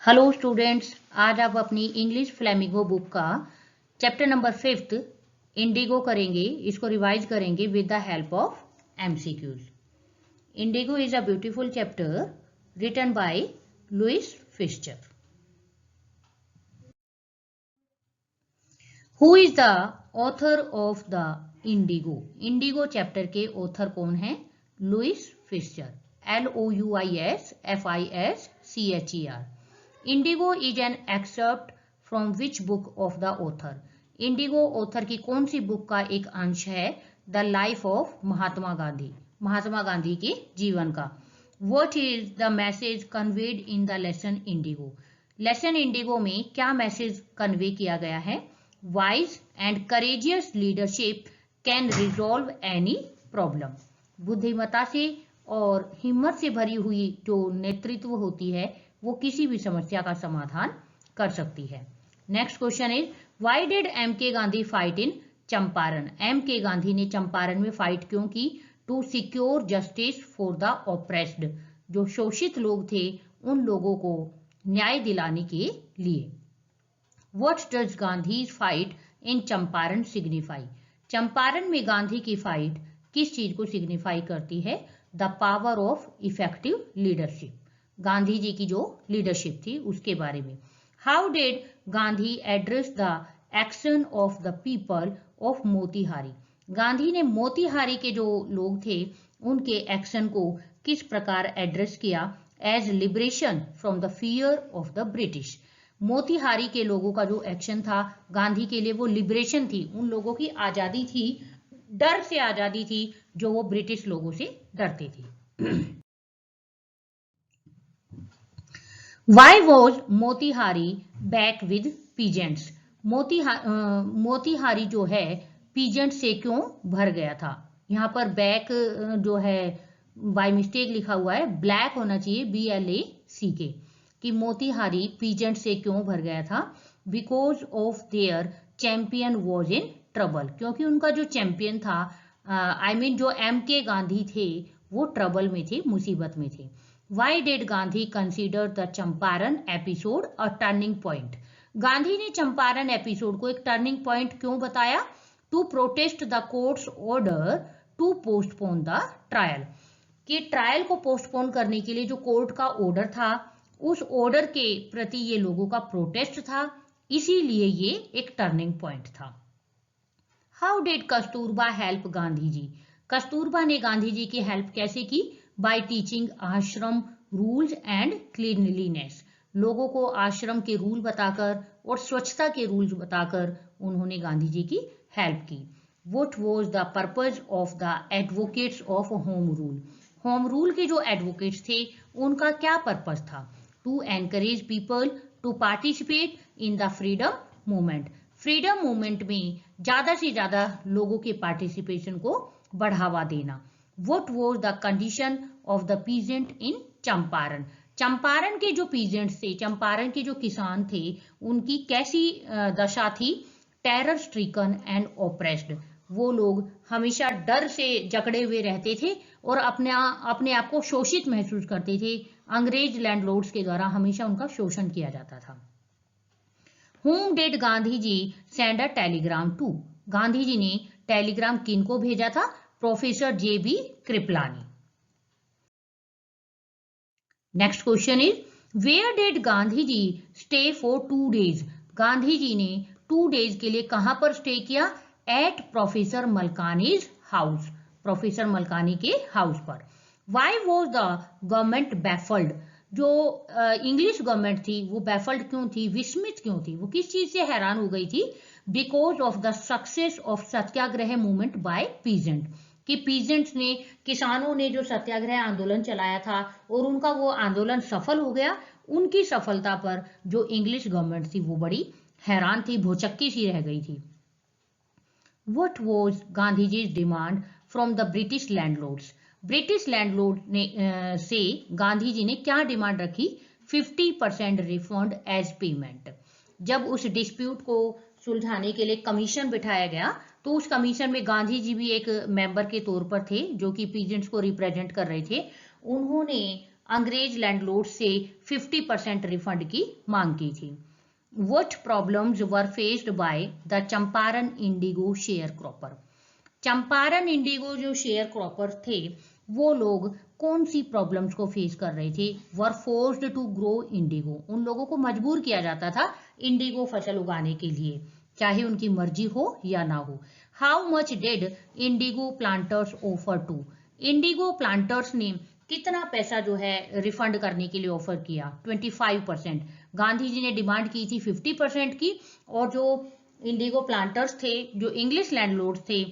Hello students, आज आप अपनी इंग्लिश फ्लेमिंगो बुक का चैप्टर नंबर 5 इंडिगो करेंगे। इसको रिवाइज करेंगे with the help of MCQs. Indigo is a beautiful chapter written by Louis Fischer. Who is the author of the Indigo? Indigo chapter के author कौन है? Louis Fischer. LOUISFISCHER। Indigo is an excerpt from which book of the author? Indigo author की कौन सी book का एक अंश है? The life of Mahatma Gandhi, Mahatma Gandhi के जीवन का। What is the message conveyed in the lesson Indigo? Lesson Indigo में क्या मैसेज कन्वे किया गया है? Wise and courageous leadership can resolve any problem. बुद्धिमता से और हिम्मत से भरी हुई जो नेतृत्व होती है वो किसी भी समस्या का समाधान कर सकती है। Next question is why did M.K. Gandhi fight in Champaran? M.K. Gandhi ने चंपारण में फाइट क्यों की? To secure justice for the oppressed. जो शोषित लोग थे उन लोगों को न्याय दिलाने के लिए। What does Gandhi's fight in Champaran signify? Champaran में गांधी की फाइट किस चीज को सिग्निफाई करती है? The power of effective leadership. Gandhi ji की जो लीडरशिप थी उसके बारे में। How did Gandhi address the action of the people of Motihari? Gandhi ने मोतीहारी के जो लोग थे उनके एक्शन को किस प्रकार एड्रेस किया? As liberation from the fear of the British. Motihari के लोगों का जो एक्शन था गांधी के लिए वो लिबरेशन थी, उन लोगों की आजादी थी, डर से आजादी थी जो वो ब्रिटिश लोगों से डरते थे। Why was Motihari back with peasants? Motihari जो है पीजेंट से क्यों भर गया था? यहाँ पर बैक जो है बाय मिस्टेक लिखा हुआ है, ब्लैक होना चाहिए BLACK, कि मोतीहारी पीजेंट से क्यों भर गया था? Because of their champion was in trouble. क्योंकि उनका जो चैंपियन था जो M.K. गांधी थे वो ट्रबल में थे, मुसीबत में थे। Why did Gandhi consider the Champaran episode a turning point? Gandhi ने चंपारण एपिसोड को एक टर्निंग पॉइंट क्यों बताया? To protest the court's order to postpone the trial. कि ट्रायल को पोस्टपोन करने के लिए जो कोर्ट का ऑर्डर था उस ऑर्डर के प्रति ये लोगों का प्रोटेस्ट था, इसीलिए ये एक टर्निंग पॉइंट था। How did Kasturba help Gandhi ji? Kasturba ने गांधी जी की हेल्प कैसे की? By teaching ashram rules and cleanliness. लोगों को आश्रम के रूल बताकर और स्वच्छता के रूल्स बताकर उन्होंने गांधी जी की हेल्प की। What was the purpose of the advocates of home rule? Home rule के जो एडवोकेट्स थे उनका क्या पर्पज था? To encourage people to participate in the freedom movement. Freedom movement में ज्यादा से ज्यादा लोगों के पार्टिसिपेशन को बढ़ावा देना। What was the condition of the peasant in Champaran? Champaran के जो पीजेंट्स थे, चंपारण के जो किसान थे, उनकी कैसी दशा थी? Terror stricken and oppressed. वो लोग हमेशा डर से जकड़े हुए रहते थे और अपने आप को शोषित महसूस करते थे। अंग्रेज लैंडलॉर्ड्स के द्वारा हमेशा उनका शोषण किया जाता था। Whom did Gandhi ji send a telegram to? Gandhi ji ने टेलीग्राम किन को भेजा था? Professor JB Kripalani. Next question is where did Gandhi ji stay for 2 days? Gandhi ji ने 2 days के लिए कहां पर स्टे किया? At professor Malkani's house, professor Malkani के हाउस पर। Why was the government baffled? जो इंग्लिश गवर्नमेंट थी वो बैफल्ड क्यों थी, विस्मित क्यों थी, वो किस चीज से हैरान हो गई थी? Because of the success of Satyagraha movement by peasant. कि पीजेंट्स ने, किसानों ने जो सत्याग्रह आंदोलन चलाया था और उनका वो आंदोलन सफल हो गया, उनकी सफलता पर जो इंग्लिश गवर्नमेंट थी वो बड़ी हैरान थी, भौचक्की सी रह गई थी। What was Gandhiji's demand from the British landlords? British landlord ने से गांधी जी ने क्या डिमांड रखी? 50% रिफंड एज पेमेंट। जब उस डिस्प्यूट को सुलझाने के लिए कमीशन बिठाया गया तो उस कमीशन में गांधी जी भी एक मेंबर के तौर पर थे जो कि पीजेंट्स को रिप्रेजेंट कर रहे थे। उन्होंने अंग्रेज लैंडलॉर्ड से 50% रिफंड की मांग की थी। What problems were faced by the Champaran Indigo share cropper? Champaran Indigo जो शेयर क्रॉपर थे वो लोग कौन सी प्रॉब्लम्स को फेस कर रहे थे? Were forced to grow indigo, उन लोगों को मजबूर किया जाता था इंडिगो फसल उगाने के लिए, चाहे उनकी मर्जी हो या ना हो। How much did indigo planters offer to? Indigo planters ने कितना पैसा जो है रिफंड करने के लिए ऑफर किया? 25%। गांधी जी ने डिमांड की थी 50% की, और जो इंडिगो प्लांटर्स थे, जो इंग्लिश लैंडलॉर्ड्स थे,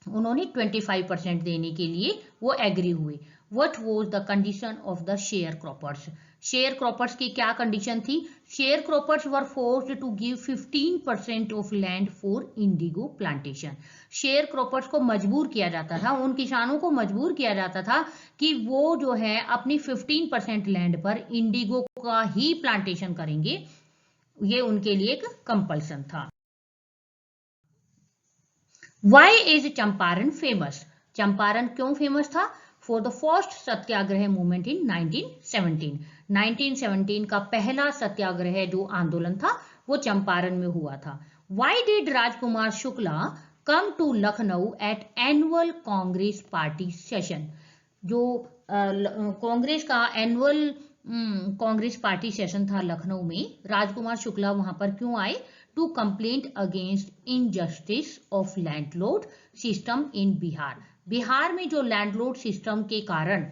उन्होंने 25% देने के लिए वो एग्री हुए। What was the condition of the sharecroppers? Sharecroppers की क्या कंडीशन थी? Sharecroppers were forced to give 15% of land for indigo plantation. Sharecroppers को मजबूर किया जाता था, उन किसानों को मजबूर किया जाता था कि वो जो है अपनी 15% लैंड पर इंडिगो का ही प्लांटेशन करेंगे। ये उनके लिए एक कंपल्सन था। Why is Champaran famous? Champaran क्यों फेमस था? For the first Satyagraha movement in 1917। 1917 का पहला सत्याग्रह जो आंदोलन था वो चंपारण में हुआ था। Why did Rajkumar Shukla come to Lucknow at annual Congress party session? जो कांग्रेस का एनुअल कांग्रेस पार्टी सेशन था लखनऊ में, राजकुमार शुक्ला वहां पर क्यों आए? To complaint against injustice of landlord system in Bihar. Bihar में जो लैंडलॉर्ड सिस्टम के कारण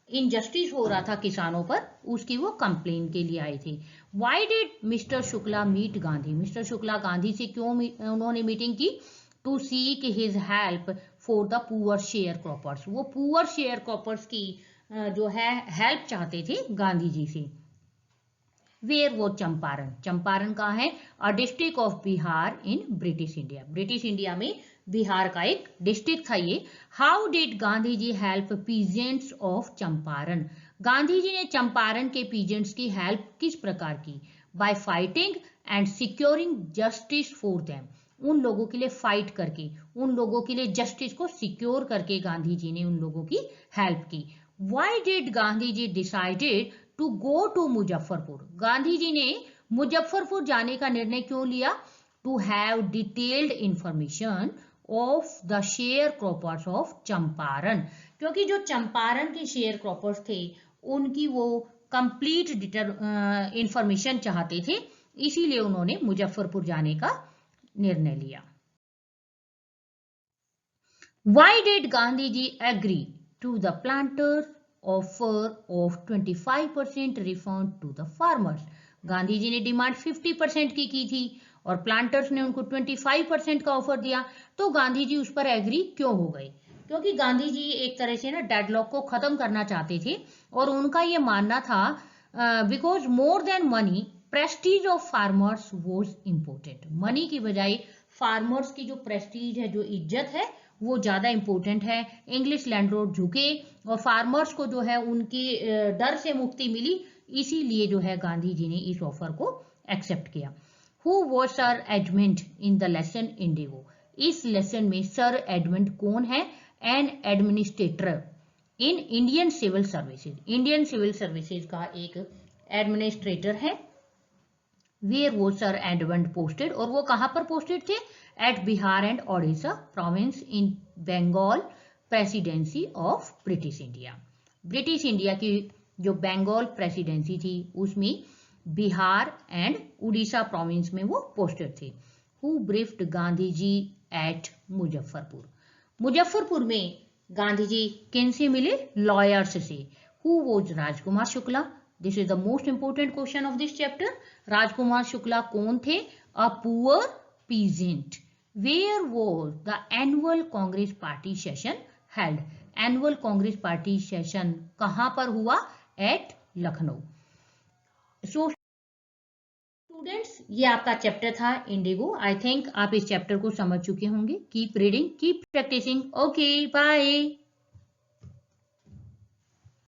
इनजस्टिस हो रहा था किसानों पर, उसकी वो कंप्लेन के लिए आए थे। Why did mister Shukla meet Gandhi? Mister Shukla Gandhi से क्यों उन्होंने मीटिंग की? To seek his help for the poor sharecroppers. वो पुअर शेयर क्रॉपर्स की जो है हेल्प चाहते थे गांधी जी से। वेयर वो चंपारण? चंपारण कहाँ है? A district of Bihar in British India. British India में बिहार का एक डिस्ट्रिक्ट था ये। How did Gandhi ji help peasants of Champaran? Gandhi ji ने चंपारण के पीजेंट्स की हेल्प किस प्रकार की? By fighting and securing justice for them. उन लोगों के लिए फाइट करके, उन लोगों के लिए जस्टिस को सिक्योर करके गांधी जी ने उन लोगों की हेल्प की। Why did Gandhi ji decided to go to Muzaffarpur? Gandhi ji ने मुजफ्फरपुर जाने का निर्णय क्यों लिया? To have detailed information of the sharecroppers of Champaran. क्योंकि जो चंपारण के शेयर क्रॉपर्स थे उनकी वो कंप्लीट इंफॉर्मेशन चाहते थे, इसीलिए उन्होंने मुजफ्फरपुर जाने का निर्णय लिया। Why did Gandhi ji agree to the planters offer of 25% refund to the farmers? Gandhi ji ने डिमांड 50% की थी और प्लांटर्स ने उनको 25% का ऑफर दिया, तो गांधी जी उस पर एग्री क्यों हो गए? क्योंकि गांधी जी एक तरह से ना डेडलॉक को खत्म करना चाहते थे, और उनका ये मानना था because more than money Prestige of farmers was important. Money की बजाय फार्मर्स की जो प्रेस्टीज है, जो इज्जत है, वो ज्यादा इंपॉर्टेंट है। इंग्लिश लैंडलॉर्ड झुके और फार्मर्स को जो है उनके डर से मुक्ति मिली, इसीलिए जो है गांधी जी ने इस ऑफर को एक्सेप्ट किया। Who was sir Edmund in the lesson indigo? इस लेसन में सर एडमंड कौन है? An administrator in Indian civil services. Indian civil services का एक एडमिनिस्ट्रेटर है। वेयर वो सर एडमंड पोस्टेड? और वो कहां पर पोस्टेड थे? At Bihar and Odisha province in Bengal presidency of British India. British India की जो बंगाल प्रेसिडेंसी थी उसमें बिहार एंड उड़ीसा प्रोविंस में वो पोस्टेड थे। Who briefed Gandhi ji at Muzaffarpur? Muzaffarpur में गांधी जी किन से मिले? लॉयर्स से। Who was Rajkumar Shukla? This is the most important question of this chapter. Rajkumar Shukla कौन थे? A poor peasant. Where was the annual Congress party session held? Annual Congress party session कहां पर हुआ? एट लखनऊ। सो स्टूडेंट्स, ये आपका चैप्टर था इंडिगो। आई थिंक आप इस चैप्टर को समझ चुके होंगे। Keep reading, keep practicing. Okay, bye.